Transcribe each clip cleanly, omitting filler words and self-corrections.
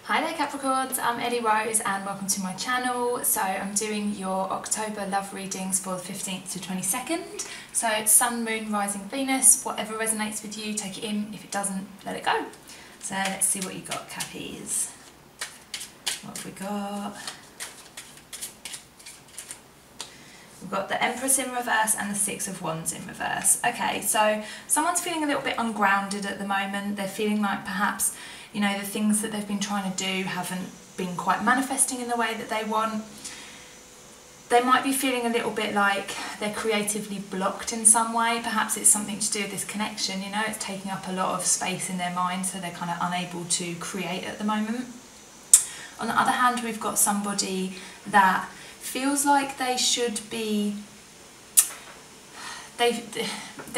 Hi there Capricorns, I'm Ellie Rose and welcome to my channel. So I'm doing your October love readings for the 15th to 22nd. So it's Sun, Moon, Rising, Venus, whatever resonates with you, take it in. If it doesn't, let it go. So let's see what you got, Cappies. What have we got? We've got the Empress in reverse and the Six of Wands in reverse. Okay, so someone's feeling a little bit ungrounded at the moment. They're feeling like perhaps, you know, the things that they've been trying to do haven't been quite manifesting in the way that they want. They might be feeling a little bit like they're creatively blocked in some way. Perhaps it's something to do with this connection, you know, it's taking up a lot of space in their mind, so they're kind of unable to create at the moment. On the other hand, we've got somebody that feels like they should be, they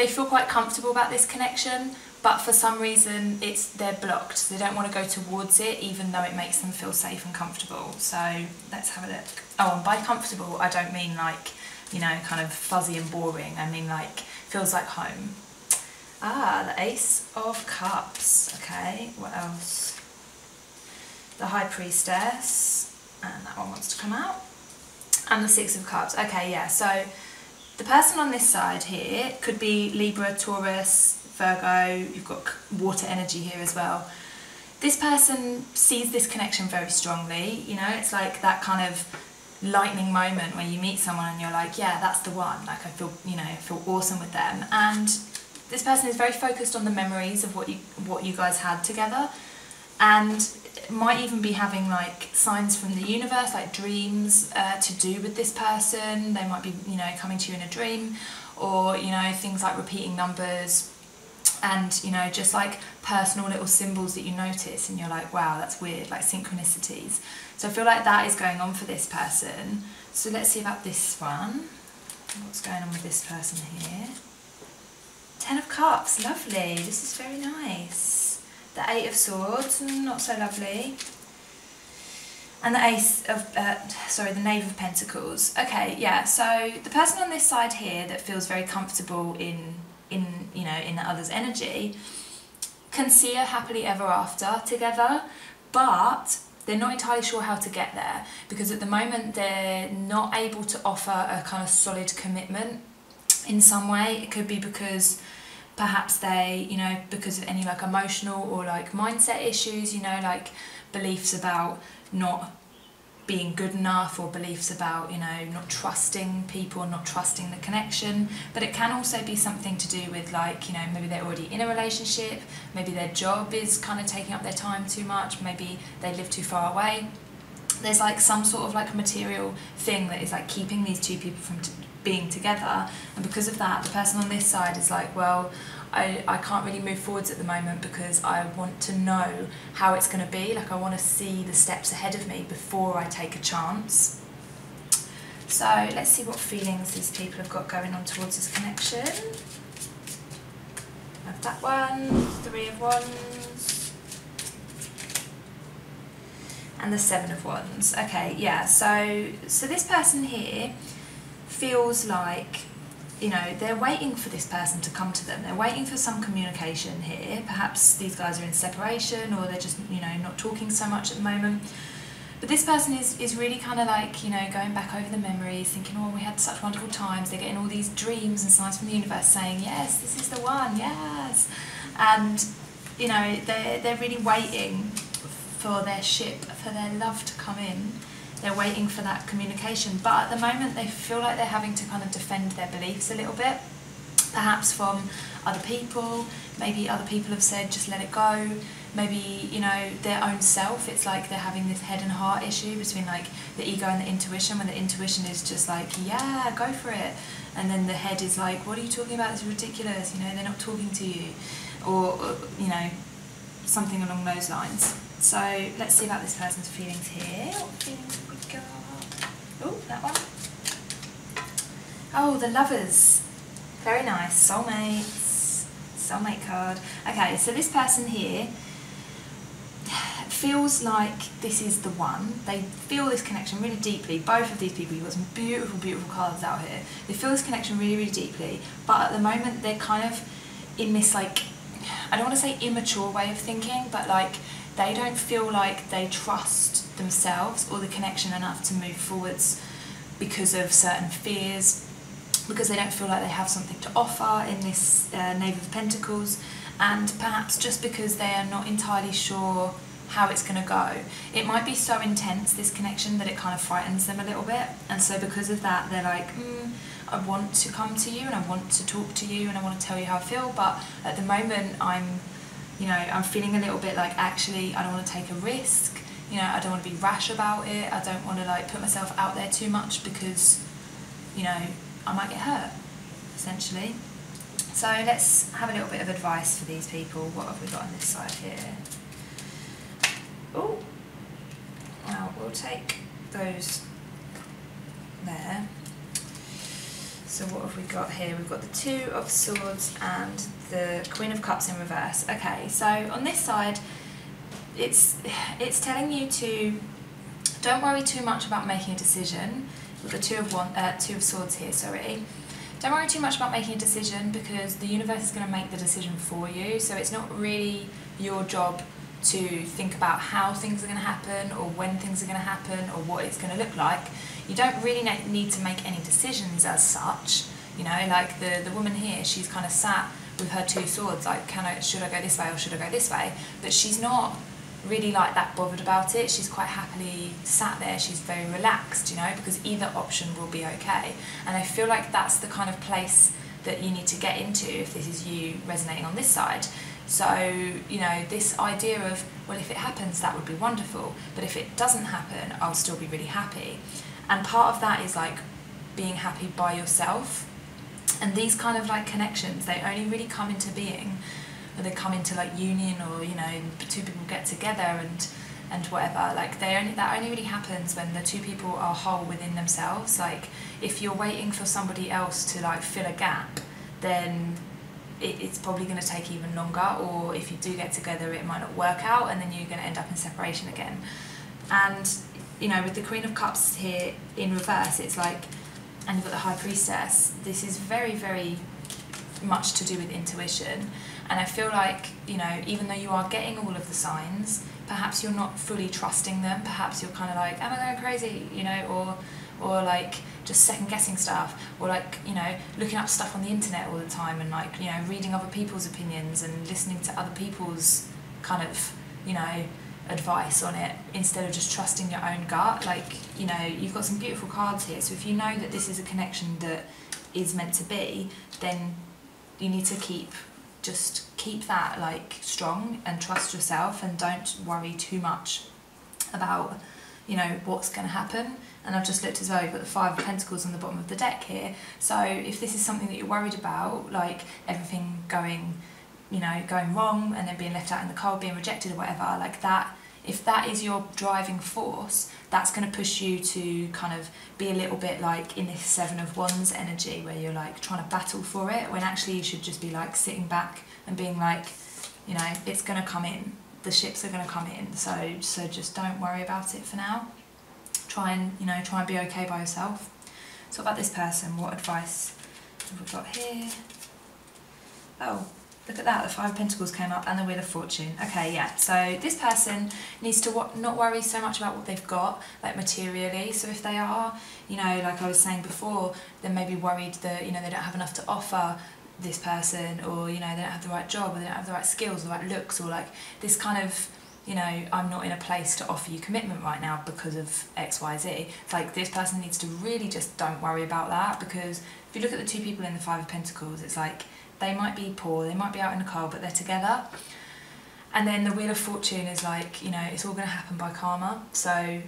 feel quite comfortable about this connection, but for some reason they're blocked, so they don't want to go towards it even though it makes them feel safe and comfortable. So let's have a look. Oh, and by comfortable I don't mean like, you know, kind of fuzzy and boring, I mean like feels like home. Ah, the Ace of Cups. Okay, what else? The High Priestess, and that one wants to come out. And the Six of Cups. Okay, yeah, so the person on this side here could be Libra, Taurus, Virgo, you've got water energy here as well. This person sees this connection very strongly, you know, it's like that kind of lightning moment where you meet someone and you're like, yeah, that's the one, like I feel, you know, I feel awesome with them. And this person is very focused on the memories of what you guys had together, and might even be having like signs from the universe, like dreams to do with this person. They might be, you know, coming to you in a dream, or, you know, things like repeating numbers and, you know, just like personal little symbols that you notice and you're like, wow, that's weird, like synchronicities. So I feel like that is going on for this person. So let's see about this one. What's going on with this person here? Ten of Cups, lovely, this is very nice. The Eight of Swords, not so lovely. And the the Knave of Pentacles. Okay, yeah, so the person on this side here that feels very comfortable in you know, in the other's energy can see a happily ever after together, but they're not entirely sure how to get there, because at the moment they're not able to offer a kind of solid commitment in some way. It could be because perhaps they, you know, because of any like emotional or like mindset issues, you know, like beliefs about not being good enough, or beliefs about, you know, not trusting people, not trusting the connection. But it can also be something to do with like, you know, maybe they're already in a relationship, maybe their job is kind of taking up their time too much, maybe they live too far away. There's like some sort of like material thing that is like keeping these two people from being together, and because of that the person on this side is like, well, I can't really move forwards at the moment because I want to know how it's going to be, like I want to see the steps ahead of me before I take a chance. So let's see what feelings these people have got going on towards this connection. I have that one, Three of Wands, and the Seven of Wands. Okay, yeah, so this person here feels like, you know, they're waiting for this person to come to them. They're waiting for some communication here. Perhaps these guys are in separation, or they're just, you know, not talking so much at the moment. But this person is really kind of like, you know, going back over the memories, thinking, oh, we had such wonderful times. They're getting all these dreams and signs from the universe saying, yes, this is the one, yes. And, you know, they're really waiting for their ship, for their love to come in. They're waiting for that communication, but at the moment they feel like they're having to kind of defend their beliefs a little bit, perhaps from other people. Maybe other people have said just let it go. Maybe, you know, their own self, it's like they're having this head and heart issue between like the ego and the intuition, when the intuition is just like, yeah, go for it, and then the head is like, what are you talking about, it's ridiculous, you know, they're not talking to you, or you know, something along those lines. So let's see about this person's feelings here. What feelings have we got? Oh, that one. Oh, the Lovers. Very nice. Soulmates. Soulmate card. Okay, so this person here feels like this is the one. They feel this connection really deeply. Both of these people, you've got some beautiful, beautiful cards out here. They feel this connection really, really deeply, but at the moment they're kind of in this like, I don't want to say immature way of thinking, but like they don't feel like they trust themselves or the connection enough to move forwards because of certain fears, because they don't feel like they have something to offer in this Knave of Pentacles, and perhaps just because they are not entirely sure how it's going to go. It might be so intense, this connection, that it kind of frightens them a little bit, and so because of that they're like, I want to come to you and I want to talk to you and I want to tell you how I feel, but at the moment I'm feeling a little bit like, actually I don't want to take a risk, I don't want to be rash about it, I don't want to like put myself out there too much because I might get hurt, essentially. So let's have a little bit of advice for these people. What have we got on this side here? Oh, well, we'll take those there. So what have we got here? We've got the Two of Swords and the Queen of Cups in reverse. Okay, so on this side, it's telling you to don't worry too much about making a decision. With the Two of Swords here, sorry. Don't worry too much about making a decision because the universe is going to make the decision for you. So it's not really your job to think about how things are going to happen or when things are going to happen or what it's going to look like. You don't really need to make any decisions as such. Like the woman here, she's kind of sat with her two swords, like, should I go this way or should I go this way? But she's not really like that bothered about it. She's quite happily sat there, she's very relaxed, because either option will be okay. And I feel like that's the kind of place that you need to get into if this is you resonating on this side. So, this idea of, well, if it happens, that would be wonderful, but if it doesn't happen, I'll still be really happy. And part of that is like being happy by yourself. And these kind of like connections, they only really come into being, or they come into like union, or two people get together and whatever. Like that only really happens when the two people are whole within themselves. Like if you're waiting for somebody else to like fill a gap, then it's probably going to take even longer, or if you do get together it might not work out and then you're going to end up in separation again. And with the Queen of Cups here in reverse, it's like, and you've got the High Priestess, this is very, very much to do with intuition. And I feel like, even though you are getting all of the signs, perhaps you're not fully trusting them. Perhaps you're kind of like, am I going crazy? Or like just second guessing stuff, or like, looking up stuff on the internet all the time and like, reading other people's opinions and listening to other people's kind of, advice on it instead of just trusting your own gut. Like, you've got some beautiful cards here. So if you know that this is a connection that is meant to be, then you need to keep that like strong and trust yourself and don't worry too much about what's going to happen. And I've just looked as well, you've got the Five of Pentacles on the bottom of the deck here. So if this is something that you're worried about, like everything going wrong and then being left out in the cold, being rejected or whatever, like that, if that is your driving force, that's going to push you to kind of be a little bit like in this Seven of Wands energy where you're like trying to battle for it, when actually you should just be like sitting back and being like, it's going to come in, the ships are going to come in, so just don't worry about it for now. Try and be okay by yourself. So what about this person? What advice have we got here? Oh, look at that, the Five of Pentacles came up and the Wheel of Fortune. Okay, yeah, so this person needs to not worry so much about what they've got, like materially. So if they are, like I was saying before, they may be worried that, they don't have enough to offer this person, or, they don't have the right job, or they don't have the right skills, the right looks, or like this kind of, I'm not in a place to offer you commitment right now because of X, Y, Z. It's like this person needs to really just don't worry about that, because if you look at the two people in the Five of Pentacles, it's like, they might be poor, they might be out in the cold, but they're together. And then the Wheel of Fortune is like, it's all going to happen by karma. So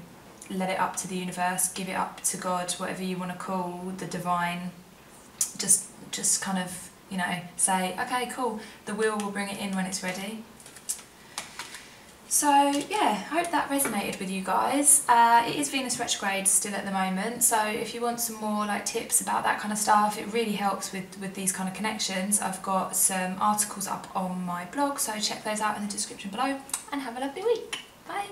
let it up to the universe, give it up to God, whatever you want to call the divine. Just kind of, say, okay, cool, the wheel will bring it in when it's ready. So yeah, I hope that resonated with you guys. It is Venus retrograde still at the moment, so if you want some more like tips about that kind of stuff, it really helps with these kind of connections. I've got some articles up on my blog, so check those out in the description below, and have a lovely week. Bye!